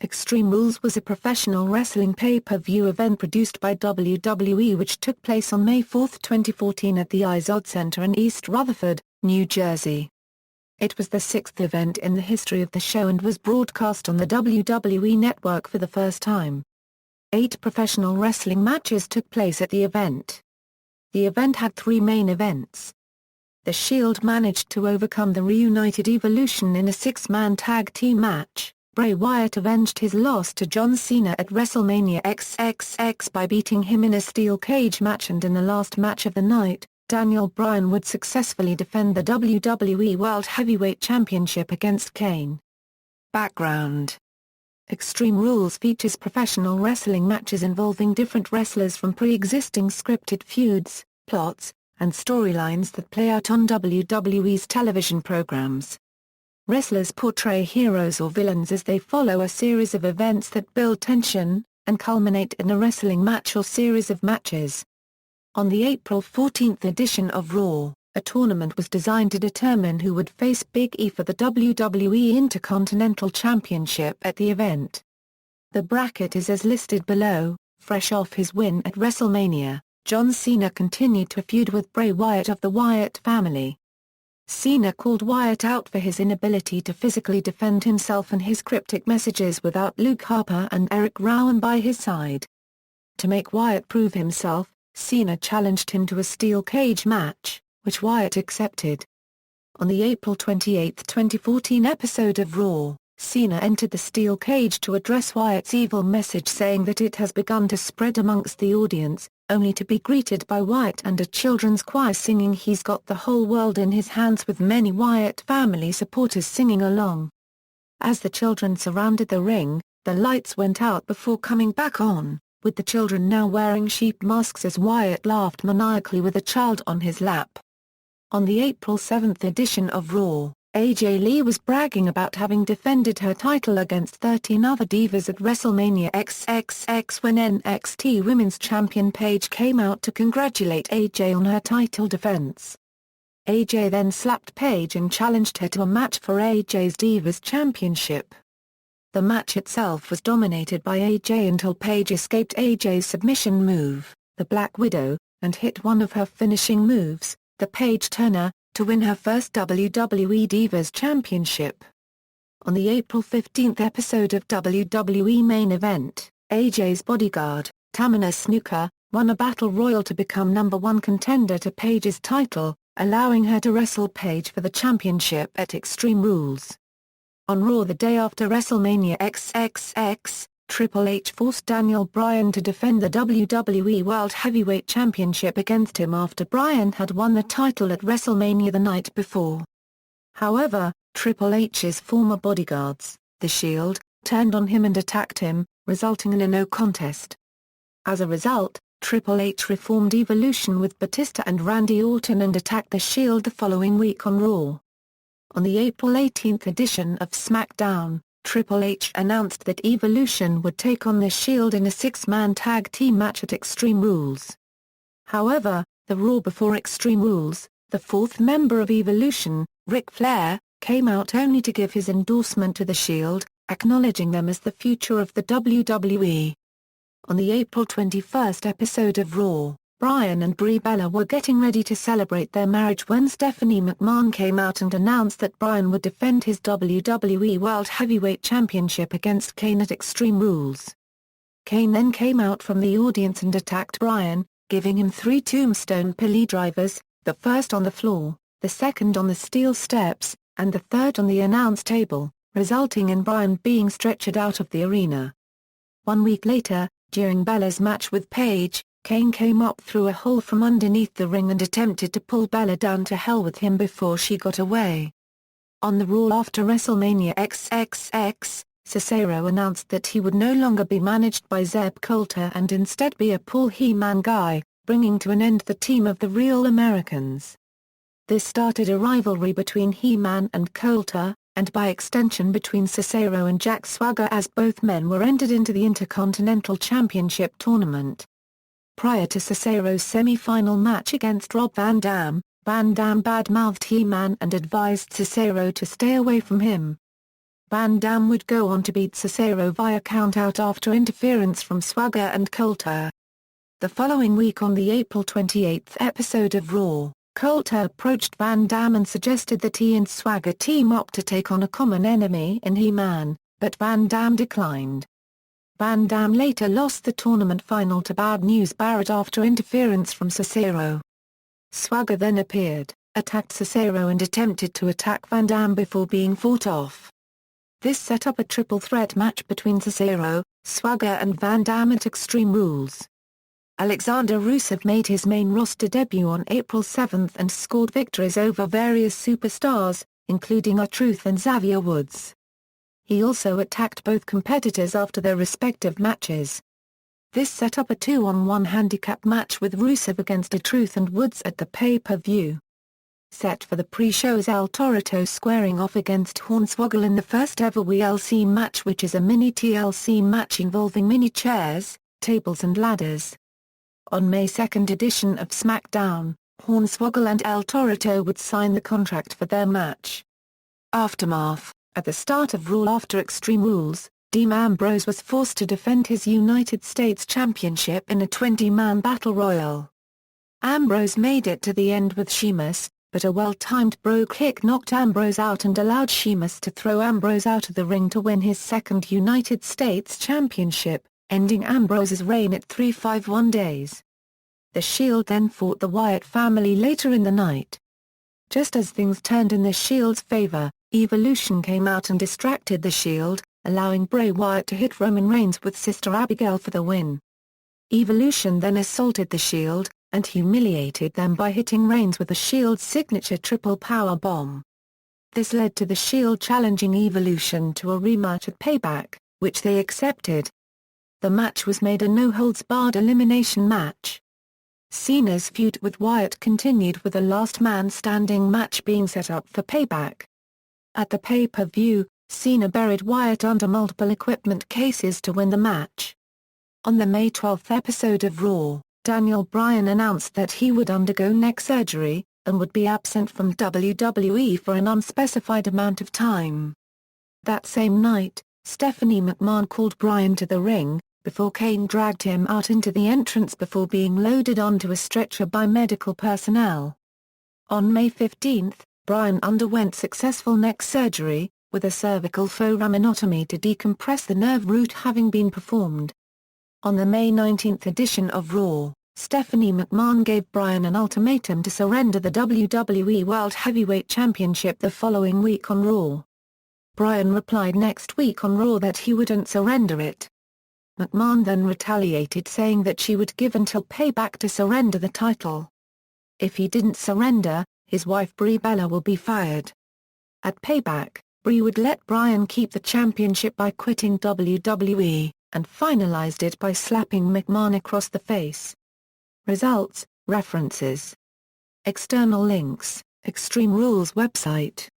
Extreme Rules was a professional wrestling pay-per-view event produced by WWE which took place on May 4, 2014 at the Izod Center in East Rutherford, New Jersey. It was the sixth event in the history of the show and was broadcast on the WWE Network for the first time. 8 professional wrestling matches took place at the event. The event had 3 main events. The Shield managed to overcome the reunited Evolution in a 6-man tag team match. Bray Wyatt avenged his loss to John Cena at WrestleMania XXX by beating him in a steel cage match, and in the last match of the night, Bryan would successfully defend the WWE World Heavyweight Championship against Kane. Background: Extreme Rules features professional wrestling matches involving different wrestlers from pre-existing scripted feuds, plots, and storylines that play out on WWE's television programs. Wrestlers portray heroes or villains as they follow a series of events that build tension, and culminate in a wrestling match or series of matches. On the April 14 edition of Raw, a tournament was designed to determine who would face Big E for the WWE Intercontinental Championship at the event. The bracket is as listed below. Fresh off his win at WrestleMania, John Cena continued to feud with Bray Wyatt of the Wyatt Family. Cena called Wyatt out for his inability to physically defend himself and his cryptic messages without Luke Harper and Eric Rowan by his side. To make Wyatt prove himself, Cena challenged him to a steel cage match, which Wyatt accepted. On the April 28, 2014 episode of Raw, Cena entered the steel cage to address Wyatt's evil message, saying that it has begun to spread amongst the audience, only to be greeted by Wyatt and a children's choir singing "He's Got the Whole World in His Hands," with many Wyatt family supporters singing along. As the children surrounded the ring, the lights went out before coming back on, with the children now wearing sheep masks as Wyatt laughed maniacally with a child on his lap. On the April 7 edition of Raw, AJ Lee was bragging about having defended her title against 13 other divas at WrestleMania XXX when NXT Women's Champion Paige came out to congratulate AJ on her title defense. AJ then slapped Paige and challenged her to a match for AJ's Divas Championship. The match itself was dominated by AJ until Paige escaped AJ's submission move, the Black Widow, and hit one of her finishing moves, the Paige Turner, to win her first WWE Divas Championship. On the April 15 episode of WWE Main Event, AJ's bodyguard, Tamina Snuka, won a battle royal to become #1 contender to Paige's title, allowing her to wrestle Paige for the championship at Extreme Rules. On Raw the day after WrestleMania XXX, Triple H forced Bryan to defend the WWE World Heavyweight Championship against him after Bryan had won the title at WrestleMania the night before. However, Triple H's former bodyguards, The Shield, turned on him and attacked him, resulting in a no contest. As a result, Triple H reformed Evolution with Batista and Randy Orton and attacked The Shield the following week on Raw. On the April 18 edition of SmackDown, Triple H announced that Evolution would take on The Shield in a 6-man tag team match at Extreme Rules. However, the Raw before Extreme Rules, the 4th member of Evolution, Ric Flair, came out only to give his endorsement to The Shield, acknowledging them as the future of the WWE. On the April 21 episode of Raw, Bryan and Brie Bella were getting ready to celebrate their marriage when Stephanie McMahon came out and announced that Bryan would defend his WWE World Heavyweight Championship against Kane at Extreme Rules. Kane then came out from the audience and attacked Bryan, giving him 3 tombstone piledrivers, the first on the floor, the second on the steel steps, and the third on the announce table, resulting in Bryan being stretchered out of the arena. 1 week later, during Bella's match with Paige, Kane came up through a hole from underneath the ring and attempted to pull Bella down to hell with him before she got away. On the Raw after WrestleMania XXX, Cesaro announced that he would no longer be managed by Zeb Colter and instead be a Paul Heyman guy, bringing to an end the team of the Real Americans. This started a rivalry between Heyman and Colter, and by extension between Cesaro and Jack Swagger, as both men were entered into the Intercontinental Championship tournament. Prior to Cesaro's semi-final match against Rob Van Dam bad-mouthed He-Man and advised Cesaro to stay away from him. Van Dam would go on to beat Cesaro via countout after interference from Swagger and Coulter. The following week on the April 28 episode of Raw, Coulter approached Van Dam and suggested that he and Swagger team up to take on a common enemy in He-Man, but Van Dam declined. Van Dam later lost the tournament final to Bad News Barrett after interference from Cesaro. Swagger then appeared, attacked Cesaro and attempted to attack Van Dam before being fought off. This set up a triple threat match between Cesaro, Swagger and Van Dam at Extreme Rules. Alexander Rusev made his main roster debut on April 7 and scored victories over various superstars, including R-Truth and Xavier Woods. He also attacked both competitors after their respective matches. This set up a 2-on-1 handicap match with Rusev against R-Truth and Woods at the pay-per-view. Set for the pre-show is El Torito squaring off against Hornswoggle in the first ever WLC match, which is a mini TLC match involving mini chairs, tables and ladders. On May 2nd edition of SmackDown, Hornswoggle and El Torito would sign the contract for their match. Aftermath: at the start of Raw after Extreme Rules, Dean Ambrose was forced to defend his United States Championship in a 20-man battle royal. Ambrose made it to the end with Sheamus, but a well-timed bro kick knocked Ambrose out and allowed Sheamus to throw Ambrose out of the ring to win his second United States Championship, ending Ambrose's reign at 351 days. The Shield then fought the Wyatt family later in the night. Just as things turned in the Shield's favor, Evolution came out and distracted the Shield, allowing Bray Wyatt to hit Roman Reigns with Sister Abigail for the win. Evolution then assaulted the Shield, and humiliated them by hitting Reigns with the Shield's signature triple power bomb. This led to the Shield challenging Evolution to a rematch at Payback, which they accepted. The match was made a no-holds-barred elimination match. Cena's feud with Wyatt continued with a last-man-standing match being set up for Payback. At the pay-per-view, Cena buried Wyatt under multiple equipment cases to win the match. On the May 12 episode of Raw, Daniel Bryan announced that he would undergo neck surgery, and would be absent from WWE for an unspecified amount of time. That same night, Stephanie McMahon called Bryan to the ring, before Kane dragged him out into the entrance before being loaded onto a stretcher by medical personnel. On May 15, Bryan underwent successful neck surgery, with a cervical foraminotomy to decompress the nerve root having been performed. On the May 19 edition of Raw, Stephanie McMahon gave Bryan an ultimatum to surrender the WWE World Heavyweight Championship the following week on Raw. Bryan replied next week on Raw that he wouldn't surrender it. McMahon then retaliated, saying that she would give until Payback to surrender the title. If he didn't surrender, his wife Brie Bella will be fired. At Payback, Brie would let Bryan keep the championship by quitting WWE, and finalized it by slapping McMahon across the face. Results, references. External links, Extreme Rules website.